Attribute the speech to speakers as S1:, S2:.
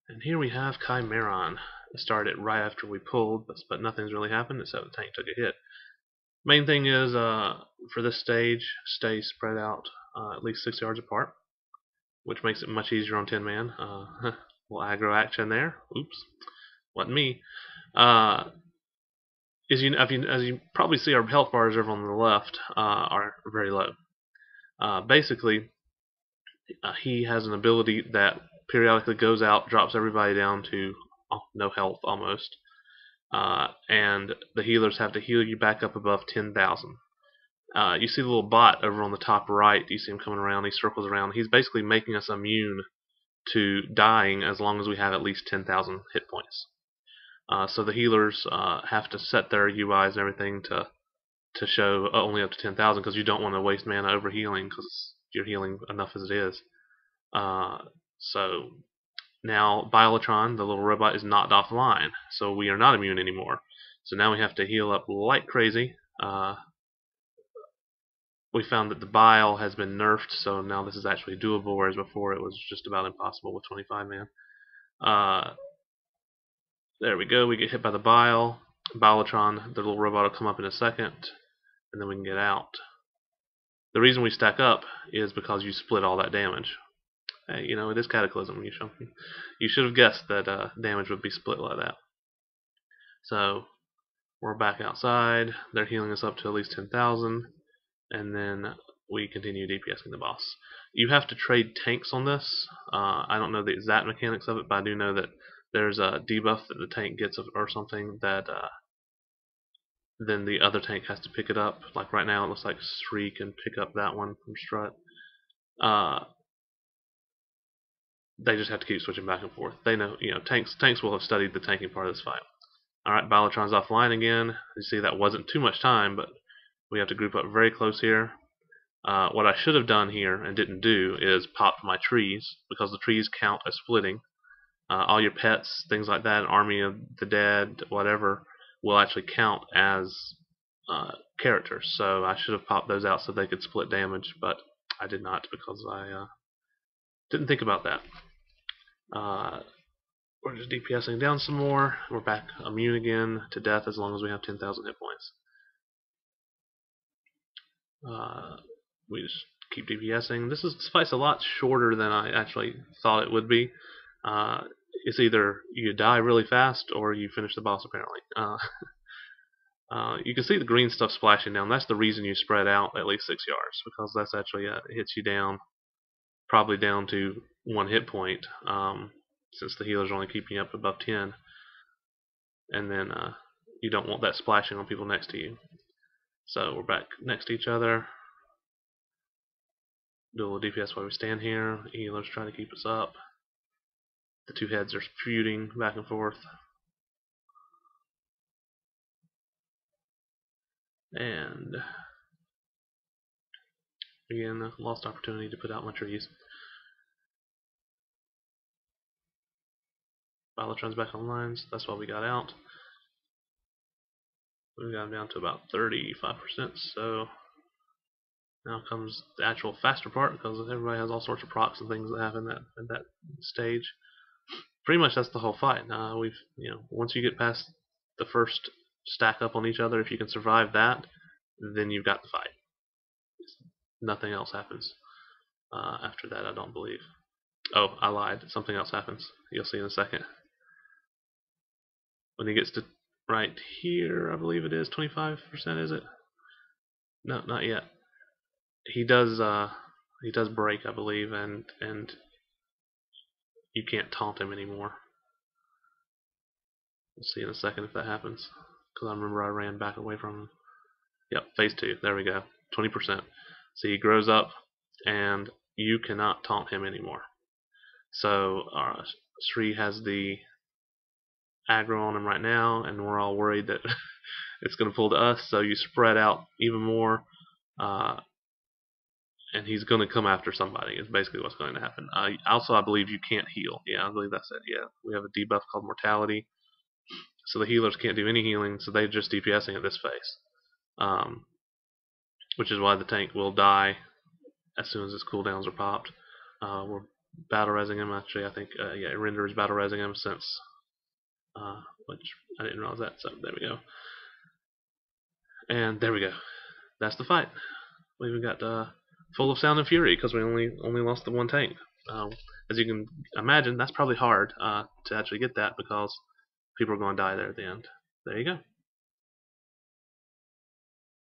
S1: And here we have Chimaeron. It started right after we pulled, but nothing's really happened except the tank took a hit. Main thing is, for this stage, stay spread out at least 6 yards apart, which makes it much easier on 10-man. Little aggro action there. Oops, wasn't me. As you probably see, our health bars over on the left are very low. Basically, he has an ability that periodically goes out, drops everybody down to no health almost, and the healers have to heal you back up above 10,000. You see the little bot over on the top right. You see him coming around. He circles around. He's basically making us immune to dying as long as we have at least 10,000 hit points. So the healers have to set their UIs and everything to show only up to 10,000 because you don't want to waste mana over healing because you're healing enough as it is. So now Biolotron, the little robot, is knocked offline, so we are not immune anymore. So now we have to heal up like crazy. We found that the bile has been nerfed, so now this is actually doable, whereas before it was just about impossible with 25-man. There we go, we get hit by the bile. Biolotron, the little robot, will come up in a second, and then we can get out. The reason we stack up is because you split all that damage. Hey, you know, it is Cataclysm. You should have guessed that damage would be split like that. So, we're back outside. They're healing us up to at least 10,000. And then we continue DPSing the boss. You have to trade tanks on this. I don't know the exact mechanics of it, but I do know that there's a debuff that the tank gets or something that then the other tank has to pick it up. Like right now, it looks like Sri can pick up that one from Strut. They just have to keep switching back and forth. They know, tanks will have studied the tanking part of this fight. Alright, Biolotron's offline again. You see that wasn't too much time, but we have to group up very close here. What I should have done here and didn't do is popped my trees, because the trees count as splitting. All your pets, things like that, Army of the Dead, whatever, will actually count as characters. So I should have popped those out so they could split damage, but I did not because I didn't think about that. We're just DPSing down some more. We're back immune again to death as long as we have 10,000 hit points. We just keep DPSing. This fight's a lot shorter than I actually thought it would be. It's either you die really fast or you finish the boss, apparently. You can see the green stuff splashing down. That's the reason you spread out at least 6 yards, because that's actually hits you down, probably down to 1 hit point, since the healer's only keeping you up above 10. And then you don't want that splashing on people next to you. So we're back next to each other. Do a little DPS while we stand here. Healers try to keep us up. The two heads are feuding back and forth. And again, a lost opportunity to put out my trees. Biolotron's back online, so that's why we got out. We got him down to about 35%, so now comes the actual faster part, because everybody has all sorts of procs and things that happen at that stage. Pretty much that's the whole fight. Once you get past the first stack up on each other, if you can survive that, then you've got the fight. Nothing else happens after that, I don't believe. Oh, I lied. Something else happens. You'll see in a second. When he gets to right here, I believe it is 25%. Is it? No, not yet. He does break, I believe, and you can't taunt him anymore. We'll see in a second if that happens, because I remember I ran back away from him. Yep, phase 2. There we go. 20%. See, he grows up, and you cannot taunt him anymore. So Sri has the aggro on him right now, and we're all worried that it's going to pull to us. So you spread out even more, and he's going to come after somebody. Is basically what's going to happen. Also, I believe you can't heal. Yeah, I believe that's it. Yeah, we have a debuff called Mortality. So the healers can't do any healing, so they're just DPSing at this phase. Which is why the tank will die as soon as its cooldowns are popped. We're battle resing him. Actually, I think yeah, it renders battle resing him since which I didn't realize that. So there we go, and there we go. That's the fight. We even got full of sound and fury because we only lost the one tank. As you can imagine, that's probably hard to actually get that because people are going to die there at the end. There you go.